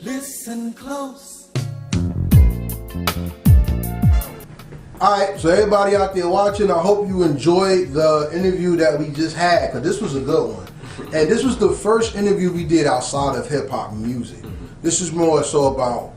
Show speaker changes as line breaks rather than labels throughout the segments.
Listen close.
Alright, so everybody out there watching, I hope you enjoyed the interview that we just had, because this was a good one. And this was the first interview we did outside of hip-hop music. This is more so about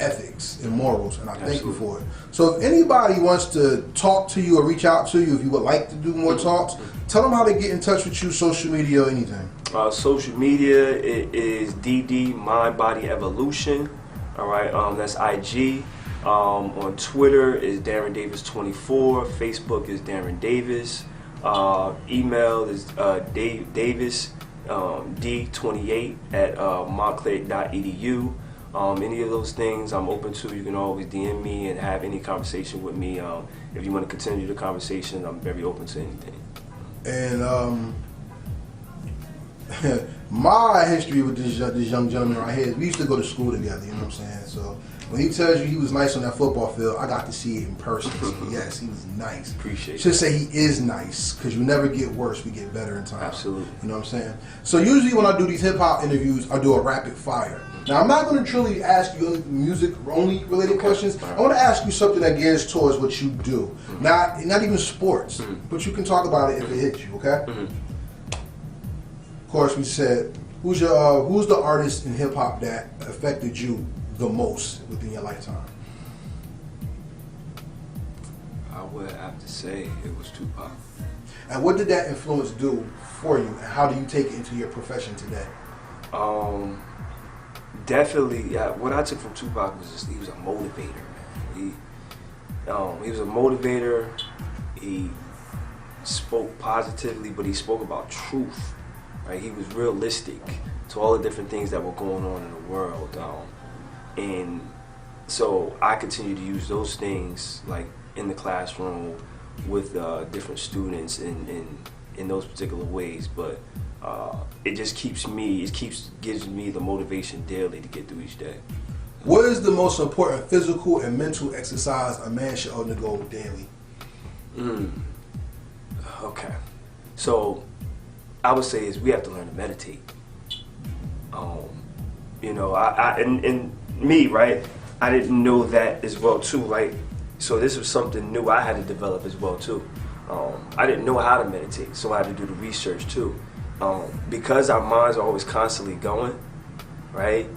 ethics and morals, and I thank you for it. So if anybody wants to talk to you or reach out to you, if you would like to do more talks, tell them how to get in touch with you, social media or anything.
Social media, it is DD Mind Body Evolution. Alright, that's IG. On Twitter is Darrin Davis 24. Facebook is Darrin Davis. Email is Davis D28 at montclair.edu. Any of those things I'm open to. You can always DM me and have any conversation with me. If you want to continue the conversation, I'm very open to anything.
And my history with this young gentleman right here is we used to go to school together, you know what I'm saying? So when he tells you he was nice on that football field, I got to see it in person. So yes, he was nice.
Appreciate it.
Should say he is nice, because you never get worse, we get better in time.
Absolutely.
You know what I'm saying? So usually when I do these hip-hop interviews, I do a rapid fire. Now, I'm not going to truly ask you music-only related questions. I want to ask you something that gears towards what you do. Not even sports, but you can talk about it if it hits you, okay? Of course, we said, who's the artist in hip-hop that affected you the most within your lifetime?
I would have to say it was Tupac.
And what did that influence do for you, and how do you take it into your profession today?
Definitely, what I took from Tupac was just he was a motivator, man. He was a motivator. He spoke positively, but he spoke about truth. Right? He was realistic to all the different things that were going on in the world, and so I continue to use those things like in the classroom with different students in those particular ways. But it just gives me the motivation daily to get through each day.
What is the most important physical and mental exercise a man should undergo daily?
Okay, so I would say is we have to learn to meditate. You know, and me, right? I didn't know that as well too. Like, so this was something new I had to develop as well too. I didn't know how to meditate, so I had to do the research too. Because our minds are always constantly going, right?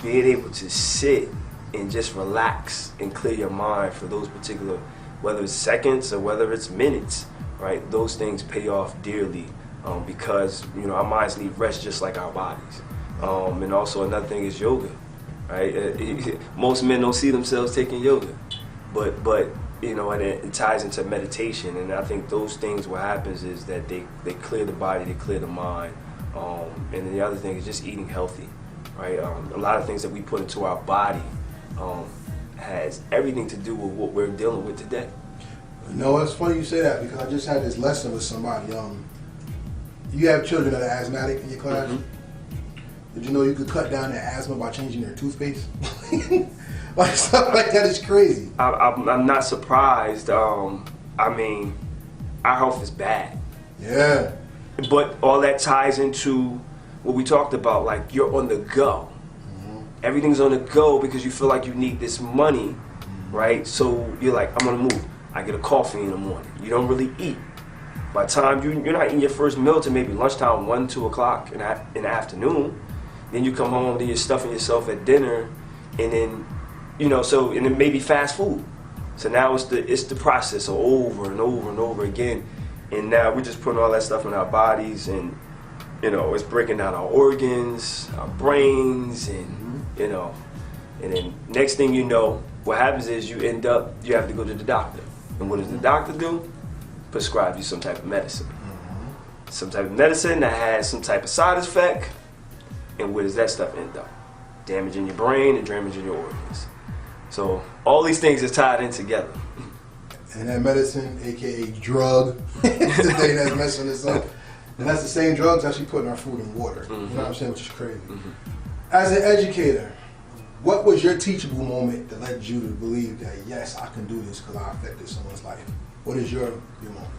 Being able to sit and just relax and clear your mind for those particular, whether it's seconds or whether it's minutes, right? Those things pay off dearly because, you know, our minds need rest just like our bodies. And also another thing is yoga, right? Most men don't see themselves taking yoga, but you know, and it ties into meditation, and I think those things, what happens is that they clear the body, they clear the mind, and then the other thing is just eating healthy, right? A lot of things that we put into our body has everything to do with what we're dealing with today.
You know, it's funny you say that, because I just had this lesson with somebody. You have children that are asthmatic in your class. Did you know you could cut down their asthma by changing their toothpaste? Like, stuff like that is crazy.
I'm not surprised. I mean, our health is bad.
Yeah.
But all that ties into what we talked about, like you're on the go. Everything's on the go because you feel like you need this money, right? So you're like, I'm gonna move. I get a coffee in the morning. You don't really eat. By the time you're not eating your first meal till maybe lunchtime, 1, 2 o'clock in the afternoon. Then you come home, then you're stuffing yourself at dinner, and then, you know, so, and then maybe fast food. So now it's the process of over and over and over again. And now we're just putting all that stuff in our bodies, and, you know, it's breaking down our organs, our brains, and, you know, and then next thing you know, what happens is you have to go to the doctor. And what does the doctor do? Prescribe you some type of medicine. Some type of medicine that has some type of side effect. And where does that stuff end up? Damaging your brain and damaging your organs. So all these things are tied in together.
And that medicine, aka drug, is the thing that's messing us up. And that's the same drugs that she put in our food and water. You know what I'm saying? Which is crazy. As an educator, what was your teachable moment that led you to believe that, yes, I can do this because I affected someone's life? What is your moment?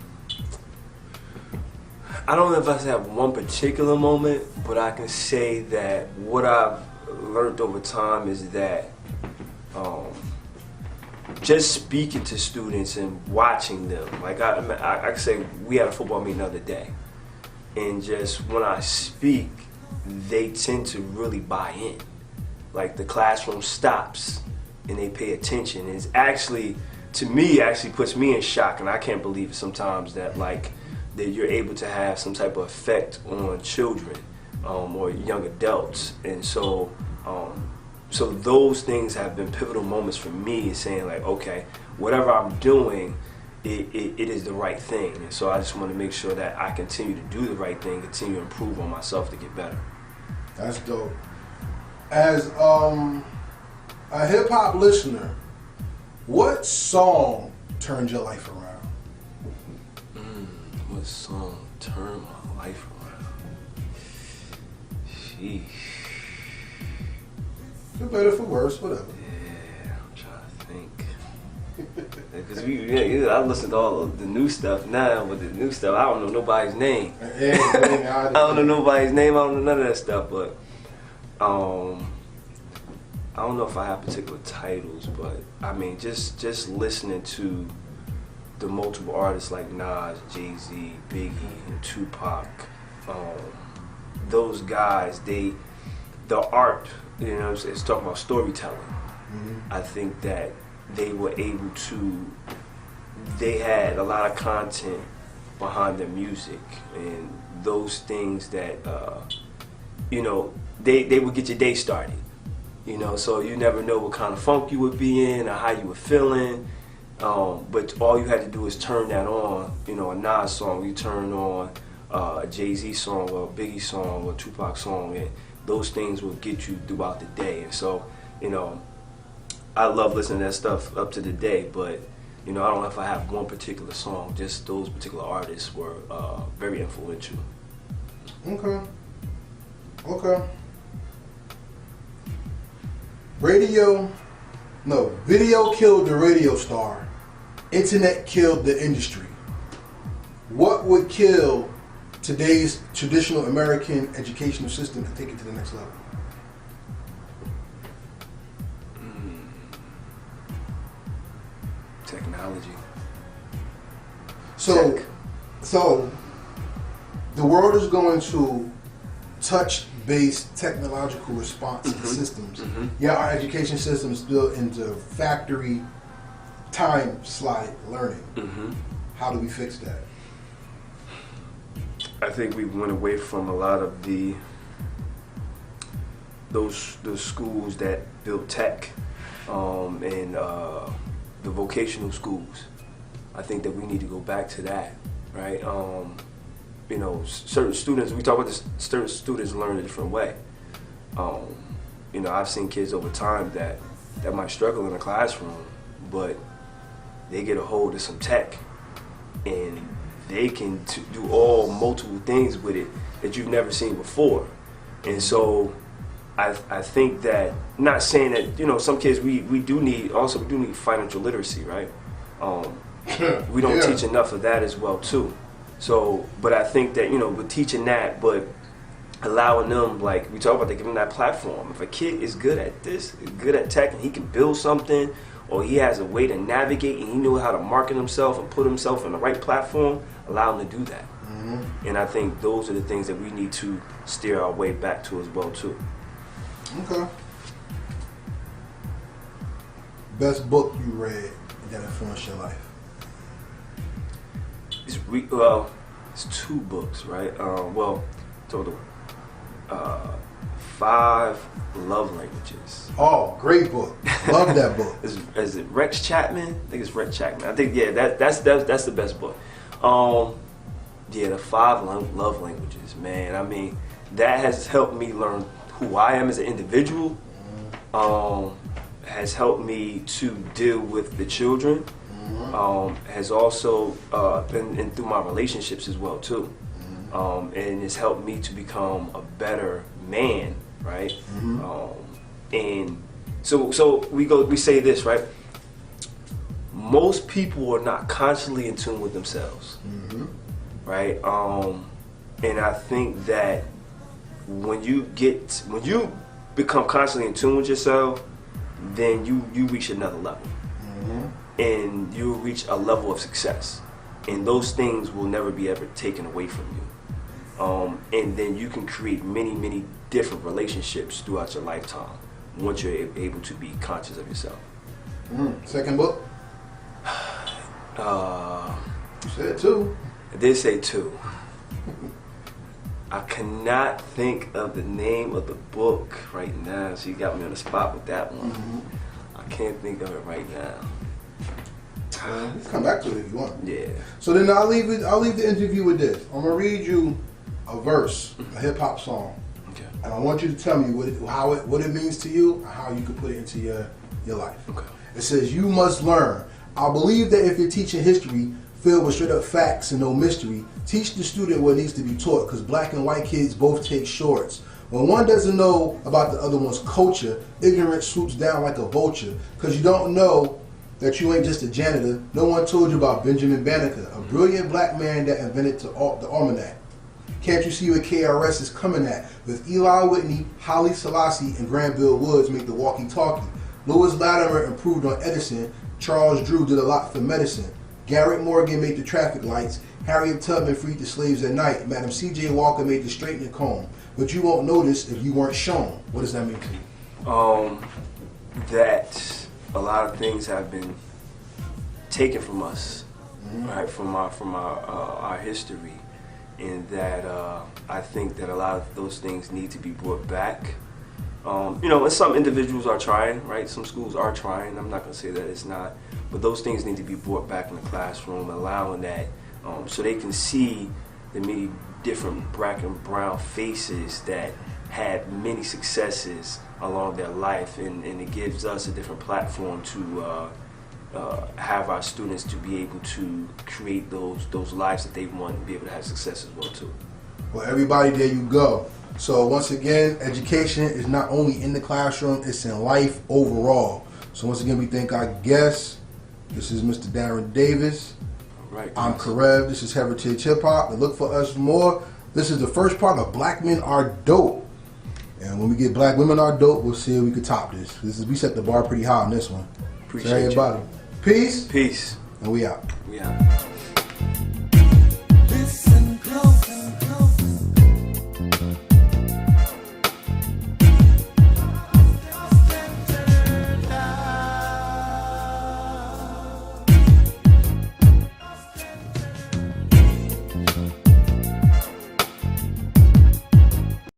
I don't know if I have one particular moment, but I can say that what I've learned over time is that just speaking to students and watching them, like I could say we had a football meeting the other day, and just when I speak, they tend to really buy in. Like the classroom stops and they pay attention. It's actually, to me, actually puts me in shock, and I can't believe sometimes that that you're able to have some type of effect on children or young adults. And so so those things have been pivotal moments for me, saying like, okay, whatever I'm doing, it is the right thing. And so I just want to make sure that I continue to do the right thing, continue to improve on myself to get better.
That's dope. As a hip hop listener, what song turned your life around?
What song turned my life around? Sheesh.
For better, for worse, whatever.
Yeah, I'm trying to think. Because I listen to all of the new stuff now. With the new stuff, I don't know nobody's name. I don't know nobody's name. I don't know none of that stuff. But I don't know if I have particular titles. But I mean, just listening to the multiple artists like Nas, Jay-Z, Biggie, and Tupac. Those guys, the art. You know, it's talking about storytelling. Mm-hmm. I think that they were able to, they had a lot of content behind their music, and those things that, you know, they would get your day started. You know, so you never know what kind of funk you would be in or how you were feeling. But all you had to do is turn that on. You know, a Nas song, you turn on a Jay-Z song or a Biggie song or a Tupac song, and those things will get you throughout the day. And so, you know, I love listening to that stuff up to the day, but, you know, I don't know if I have one particular song, just those particular artists were very influential.
Okay. Video killed the radio star. Internet killed the industry. What would kill today's traditional American educational system and take it to the next level?
Technology.
So the world is going to touch-based technological response systems. Mm-hmm. Yeah, our education system is built into factory time slide learning. Mm-hmm. How do we fix that?
I think we went away from a lot of those schools that built tech and the vocational schools. I think that we need to go back to that, right? You know, certain students, we talk about this, certain students learn a different way. You know, I've seen kids over time that might struggle in a classroom, but they get a hold of some tech and they can do all multiple things with it that you've never seen before. And so I think that, not saying that, you know, some kids we do need financial literacy, right? We don't teach enough of that as well too. So, but I think that, you know, we're teaching that, but allowing them, like we talk about, they give them that platform. If a kid is good at this, good at tech, and he can build something, or he has a way to navigate and he knows how to market himself and put himself on the right platform, allow him to do that. Mm-hmm. And I think those are the things that we need to steer our way back to as well too.
Okay. Best book you read that influenced your life?
It's two books, right? Total 5 love languages.
Oh, great book! Love that book.
Is it Rex Chapman? I think it's Rex Chapman. I think that's the best book. The 5 love languages, man. I mean, that has helped me learn who I am as an individual. Has helped me to deal with the children. Has also been through my relationships as well too. And it's helped me to become a better man, right? And so we say this, right? Most people are not constantly in tune with themselves, right? And I think that when you become constantly in tune with yourself, then you reach another level. And you'll reach a level of success. And those things will never be ever taken away from you. And then you can create many, many different relationships throughout your lifetime once you're able to be conscious of yourself.
Second book? You said 2.
I did say 2. I cannot think of the name of the book right now. So you got me on the spot with that one. I can't think of it right now.
Let's come back to it if you want.
Yeah.
So then I'll leave the interview with this. I'm gonna read you a verse, a hip hop song,
Okay.
and I want you to tell me what it means to you and how you can put it into your life.
Okay.
It says, "You must learn. I believe that if you're teaching history filled with straight up facts and no mystery, teach the student what needs to be taught, because black and white kids both take shorts. When one doesn't know about the other one's culture, ignorance swoops down like a vulture, because you don't know that you ain't just a janitor. No one told you about Benjamin Banneker, a brilliant black man that invented the almanac. Can't you see what KRS is coming at? With Eli Whitney, Haile Selassie, and Granville Woods make the walkie-talkie. Lewis Latimer improved on Edison. Charles Drew did a lot for medicine. Garrett Morgan made the traffic lights. Harriet Tubman freed the slaves at night. Madam C.J. Walker made the straightening comb. But you won't notice if you weren't shown." What does that mean to you?
That a lot of things have been taken from us, right, from our history, and that I think that a lot of those things need to be brought back. And some individuals are trying, right? Some schools are trying. I'm not going to say that it's not, but those things need to be brought back in the classroom, allowing that so they can see the many different black and brown faces that had many successes along their life, and it gives us a different platform to have our students to be able to create those lives that they want and be able to have success as well too.
Well, everybody, there you go. So once again, education is not only in the classroom, it's in life overall. So once again, we thank our guests. This is Mr. Darrin Davis.
Right.
I'm Karev. This is Heritage Hip Hop. And look for us more. This is the first part of Black Men Are Dope. And when we get Black Women Are Dope, we'll see if we can top this. We set the bar pretty high on this one.
Appreciate
so everybody,
you.
Peace.
Peace.
And we out.
We out.